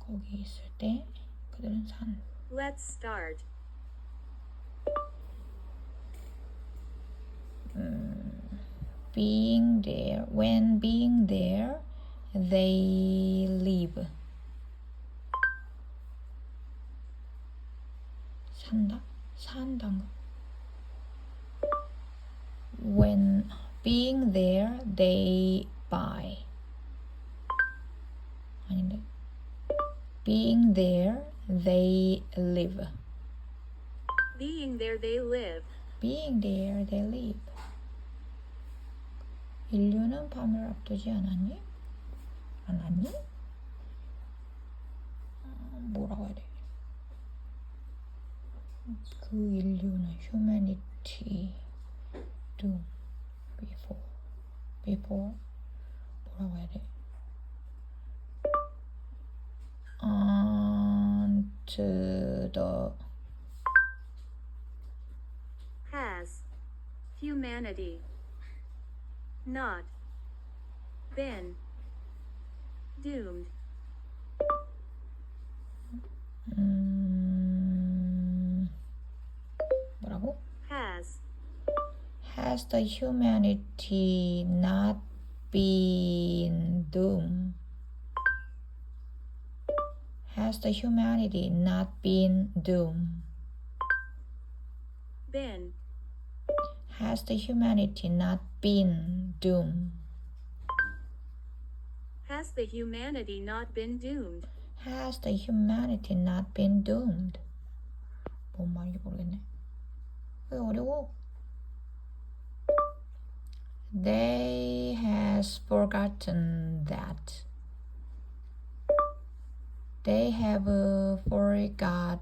거기 있을 때 그들은 산. Let's start. Being there, when being there, they live. 산다? 산다인가? When being there, they buy. 아닌데? Being there, they live. Being there, they live. Being there, they live. 인류는 밤을 앞두지 않았니? 않았니? 뭐라고 해야 돼? 그 인류는 humanity do before 뭐라고 해야 돼? To the Has humanity not been doomed? 뭐라고? Has the humanity not been doomed? Has the humanity not been doomed? been Has the humanity not been doomed? Has the humanity not been doomed? Has the humanity not been doomed? 뭔 말인지 모르겠네. 왜 어려워? They has forgotten that. They have forgot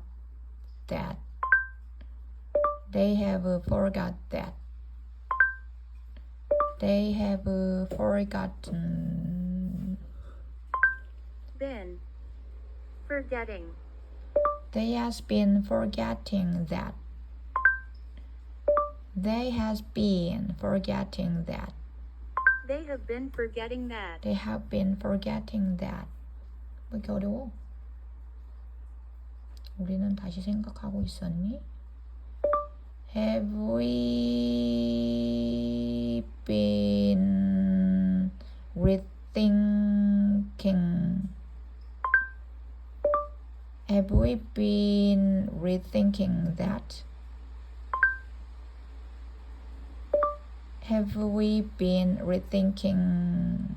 that. They have forgot that. They have forgotten. Been forgetting. They has been forgetting that. They has been forgetting that. They have been forgetting that. They have been forgetting that. 왜 이렇게 어려워? 우리는 다시 생각하고 있었니? Have we been rethinking? Have we been rethinking that? Have we been rethinking?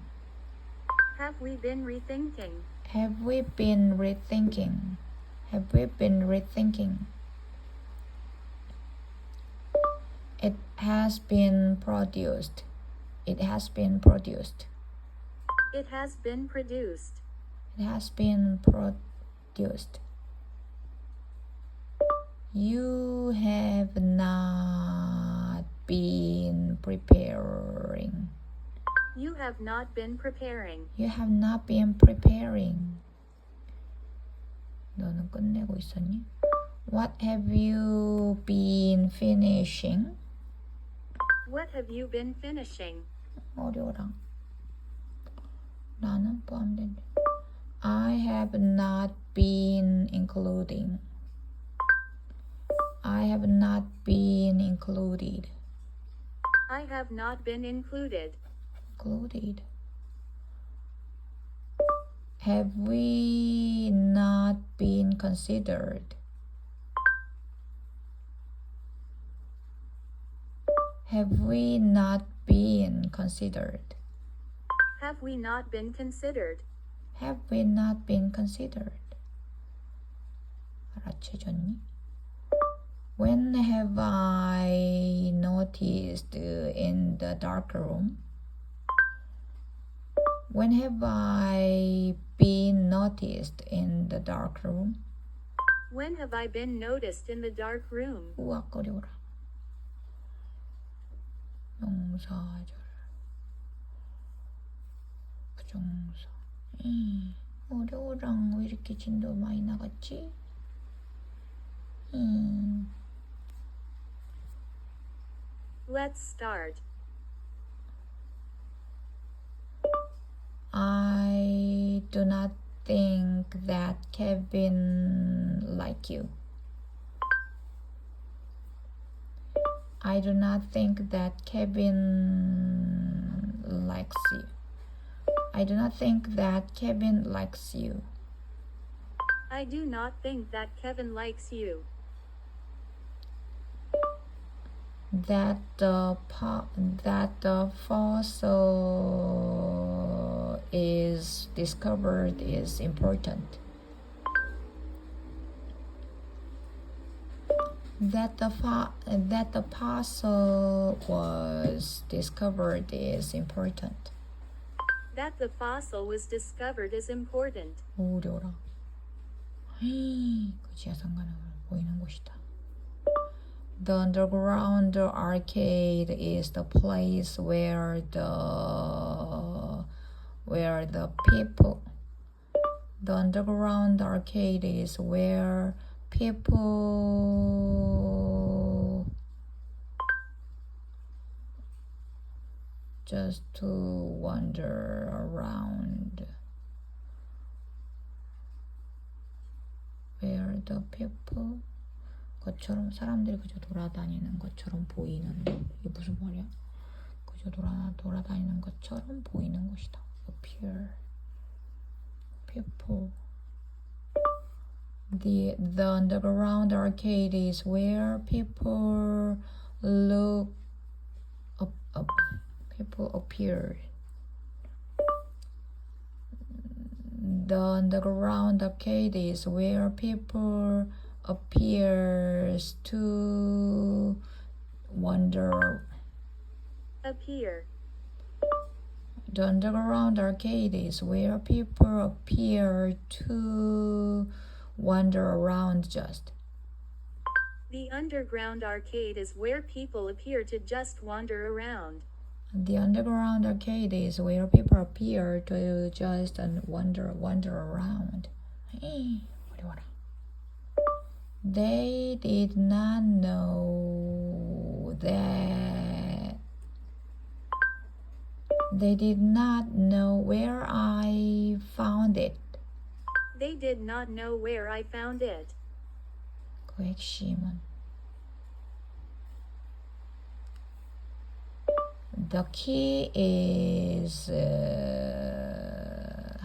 Have we been rethinking? Have we been rethinking? Have we been rethinking? It has been produced. It has been produced. It has been produced. It has been produced. You have not been preparing. You have not been preparing. You have not been preparing. 너는 끝내고 있었니? What have you been finishing? What have you been finishing? 어려워라. 나는 포함된대. I have not been including. I have not been included. I have not been included. Included. Have we not been considered? Have we not been considered? Have we not been considered? Have we not been considered? 알아채졌니? When have I noticed in the dark room? When have I been noticed in the dark room? When have I been noticed in the dark room? 우악거려라. 명사절 부정사. 어려워랑 왜 이렇게 진도 많이 나갔지? Let's start. I do not think that Kevin like you. I do not think that Kevin likes you. I do not think that Kevin likes you. I do not think that Kevin likes you. That the fossil is discovered is important. That the fossil was discovered is important. That the fossil was discovered is important. 오, 어려워라. 그 지하상관으로 보이는 곳이다. The underground arcade is the place where the people. The underground arcade is where people just to wander around. Where the people 것처럼 사람들이 그저 돌아다니는 것처럼 보이는 이게 무슨 말이야? 그저 돌아다니는 것처럼 보이는 것이다. Appear. People. The underground arcade is where people look up people appear. The underground arcade is where people appears to wander. Appear. The underground arcade is where people appear to wander around just. The underground arcade is where people appear to just wander around. The underground arcade is where people appear to just wander around. 어려워라. They did not know that. They did not know where I found it. They did not know where I found it. 그 핵심은 The key is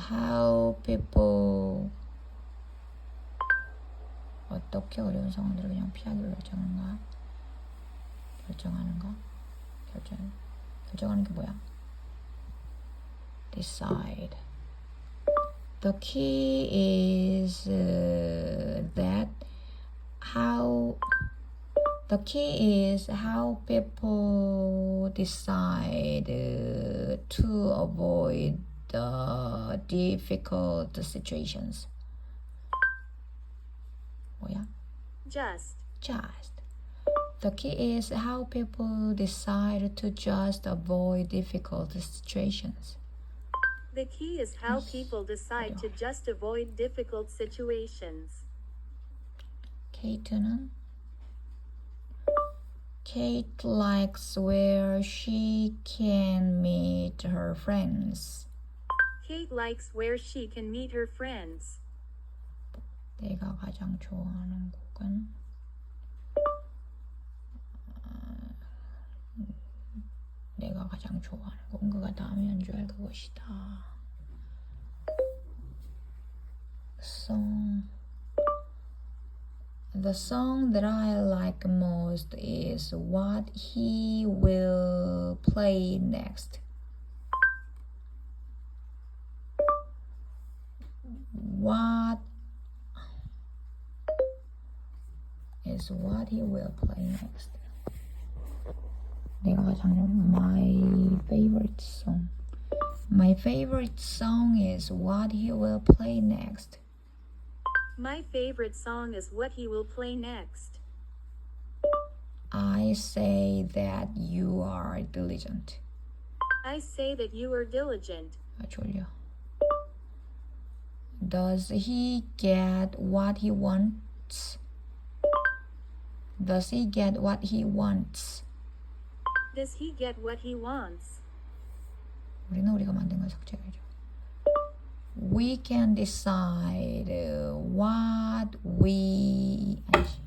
how people 어떻게 어려운 상황들을 그냥 피하기로 결정하는 게 뭐야? Decide. The key is The key is how people decide to avoid the difficult situations. 뭐야? Just. The key is how people decide to just avoid difficult situations. The key is how people decide to just avoid difficult situations. Kate likes where she can meet her friends. Kate likes where she can meet her friends. 내가 가장 좋아하는 곡은 그가 다음에 연주할 그것이다. The song that I like most is what he will play next. What is what he will play next? 내가 가장 my favorite song. My favorite song is what he will play next. My favorite song is what he will play next. I say that you are diligent. I say that you are diligent. 졸려. Does he get what he wants? Does he get what he wants? Does he get what he wants? 우리가 만든 걸 삭제해줘. We can decide what we 아니지.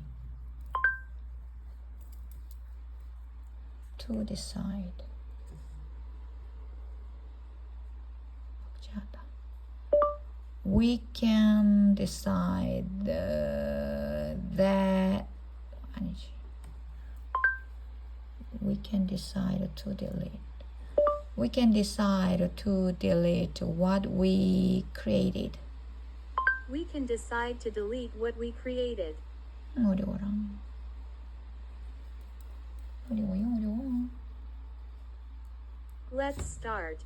To decide. 복잡하다. We can decide that 아니지. We can decide to delete. We can decide to delete what we created. We can decide to delete what we created. 어려워라. 어려워. Let's start.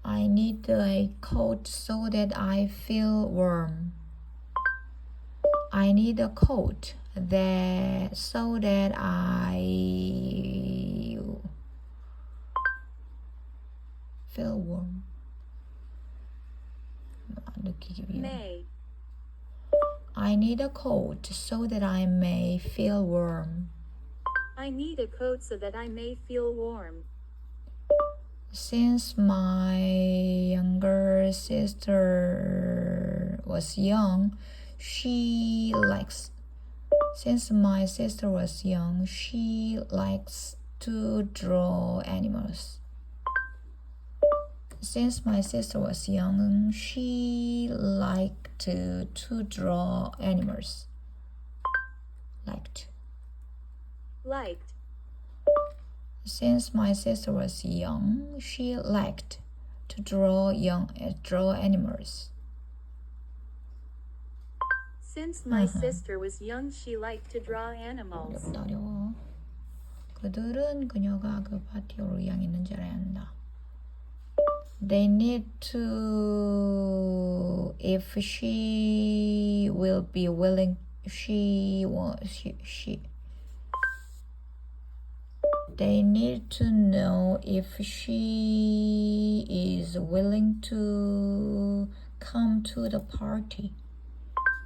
I need a coat so that I feel warm. I need a coat so that I feel warm. 느끼기 위해. May. I need a coat so that I may feel warm. I need a coat so that I may feel warm. Since my younger sister was young, she likes to draw animals. Since my sister was young, she liked to draw animals. Liked. Since my sister was young, she liked to draw animals. Since my sister was young, she liked to draw animals. 어려워. 그들은 그녀가 그 파티에 올 의향이 있는지 알아야 한다. They need to, if she will be willing, They need to know if she is willing to come to the party.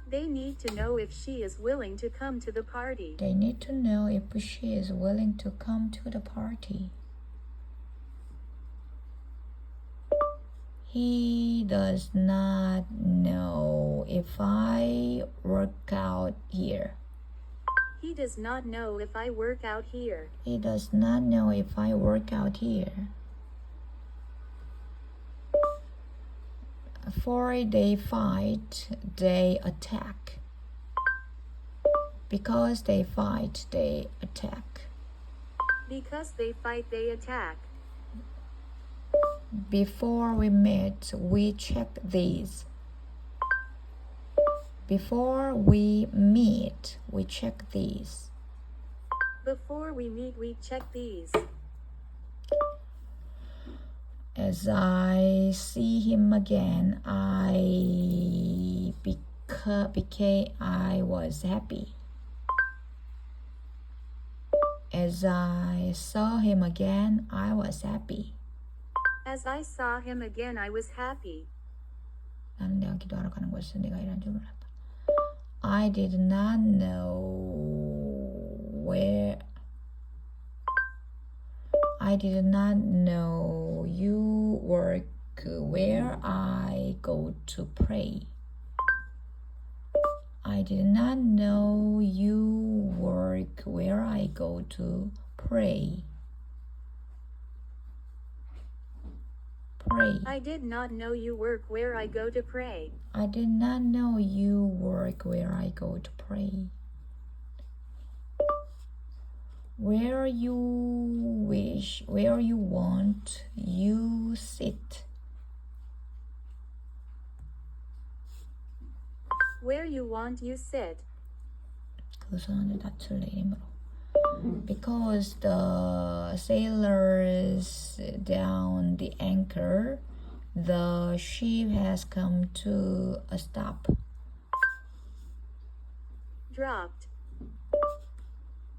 They need to know if she is willing to come to the party. They need to know if she is willing to come to the party. He does not know if I work out here. He does not know if I work out here. He does not know if I work out here. For they fight, they attack. Because they fight, they attack. Because they fight, they attack. Before we meet, we check these. Before we meet, we check these. Before we meet, we check these. As I see him again, I was happy. As I saw him again, I was happy. As I saw him again, I was happy. 나는 내가 기도하러 가는 것을 내가 이런 줄 몰랐다. I did not know you work where I go to pray. I did not know you work where I go to pray. I did not know you work where I go to pray. I did not know you work where I go to pray. Where you want, you sit. Where you want, you sit. 그 선언을 낮출래 이름으로. Because the sailors down the anchor, the ship has come to a stop. Dropped.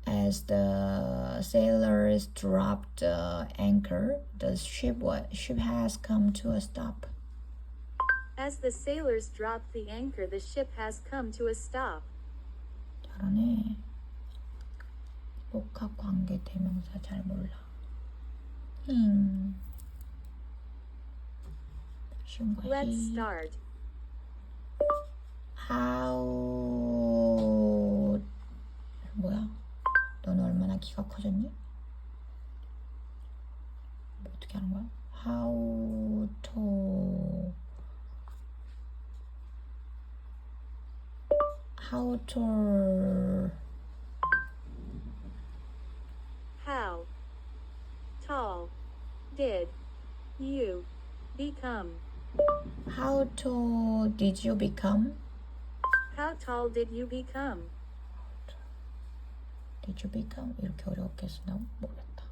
As the sailors dropped the anchor, the ship has come to a stop. As the sailors dropped the anchor, the ship has come to a stop. 잘하네. 복합 관계 대명사 잘 몰라. 쉬운 거야. Let's start. How 뭐야? 너는 얼마나 키가 커졌니? 뭐 어떻게 하는 거야? How tall? How tall? How tall did you become? How tall did you become? How tall did you become? Did you become? 이렇게 어렵게 쓴다고? 모르겠다.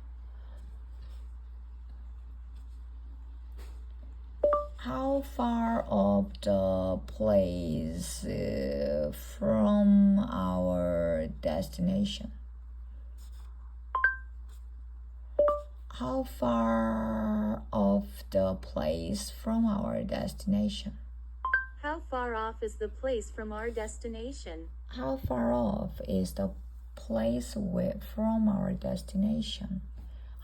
How far of the place from our destination? How far off the place from our destination? How far off is the place from our destination? How far off is the place from our destination?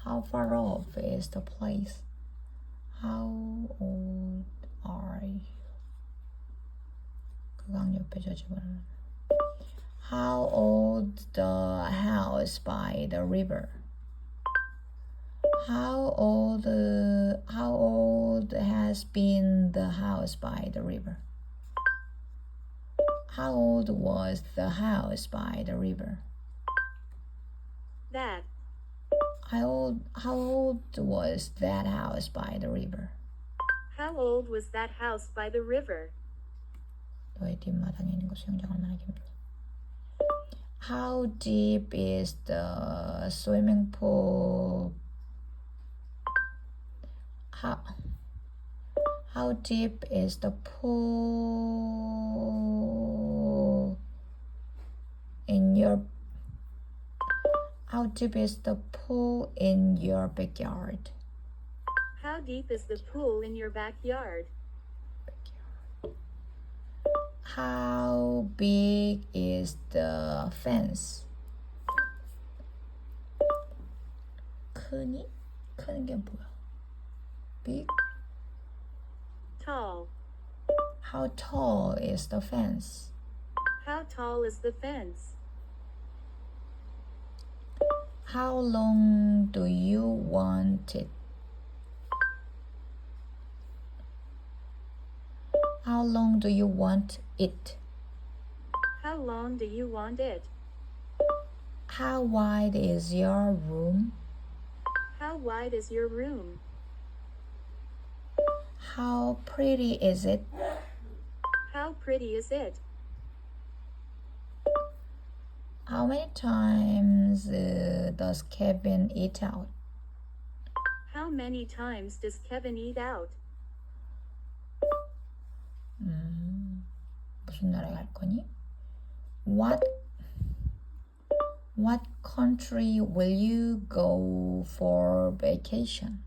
How far off is the place? How old are you? 그강 옆에 저 집어넣으면 How old the house by the river? How old has been the house by the river? How old was the house by the river? That. How old was that house by the river? How old was that house by the river? 너의 뒷마당에 있는 거 수영장 얼마나 깊니? How deep is the swimming pool? How deep is the pool in your How deep is the pool in your backyard? How deep is the pool in your backyard? How big is the fence? 크니? 크는 게 뭐야? Big? Tall. How tall is the fence? How tall is the fence? How long do you want it? How long do you want it? How long do you want it? How wide is your room? How wide is your room? How pretty is it? How pretty is it? How many times does Kevin eat out? How many times does Kevin eat out? 무슨 나라에 갈 거니? What country will you go for vacation?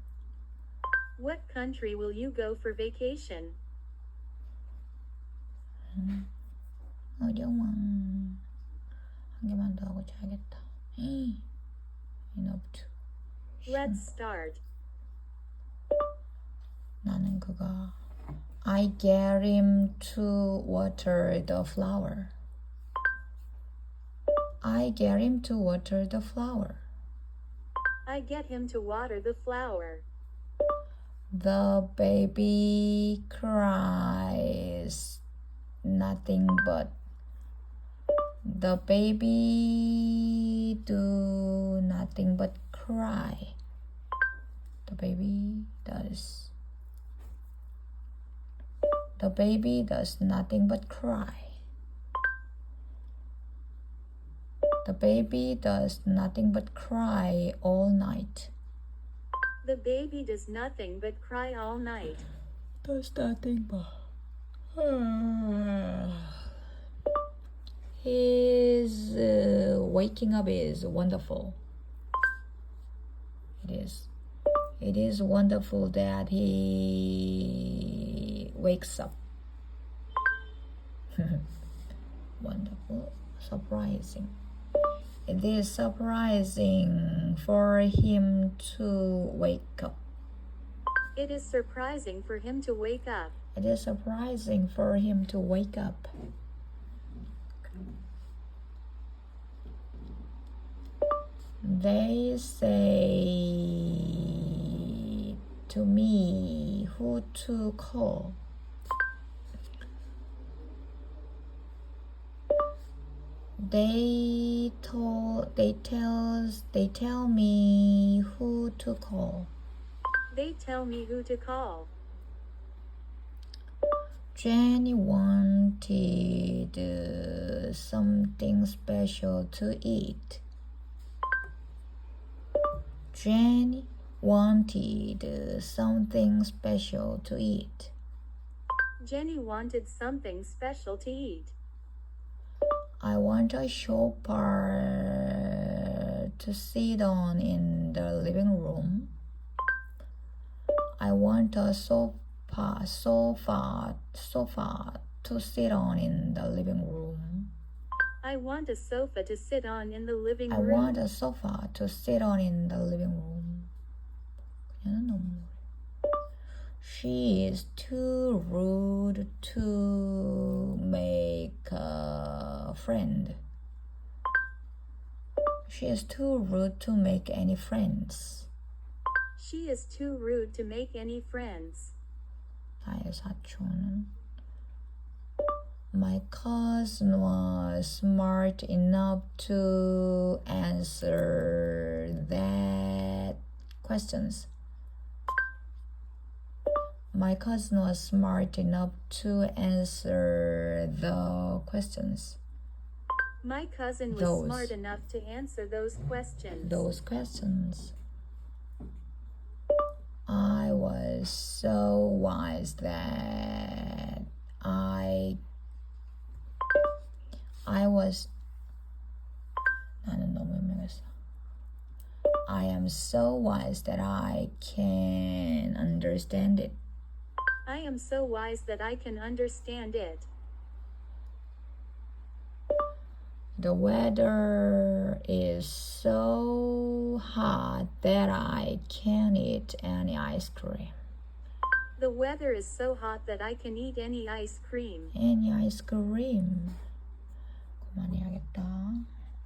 What country will you go for vacation? 어려워. 한 개만 더 하고 자야겠다. Enough to. Let's start. 나는 그거 I get him to water the flower. I get him to water the flower. I get him to water the flower. The baby cries nothing but the baby do nothing but cry. The baby does nothing but cry. The baby does nothing but cry all night. The baby does nothing but cry all night. Does nothing but. His waking up is wonderful. It is wonderful that he wakes up. Wonderful, surprising. It is surprising for him to wake up. It is surprising for him to wake up. It is surprising for him to wake up. They say to me who to call. They tell me who to call. They tell me who to call. Jenny wanted something special to eat. Jenny wanted something special to eat. Jenny wanted something special to eat. I want a sofa to sit on in the living room. I want a sofa to sit on in the living room. I want a sofa to sit on in the living I room. want a sofa to sit on in the living room. 그녀는 너무 She is too rude to make a friend. She is too rude to make any friends. She is too rude to make any friends. 나의 사촌은 My cousin was smart enough to answer that questions. My cousin was smart enough to answer the questions. My cousin was smart enough to answer those questions. Those questions. I was so wise that 나는 너무 유명했어. I am so wise that I can understand it. I am so wise that I can understand it. The weather is so hot that I can't eat any ice cream. The weather is so hot that I can eat any ice cream. Any ice cream. 그만해야겠다.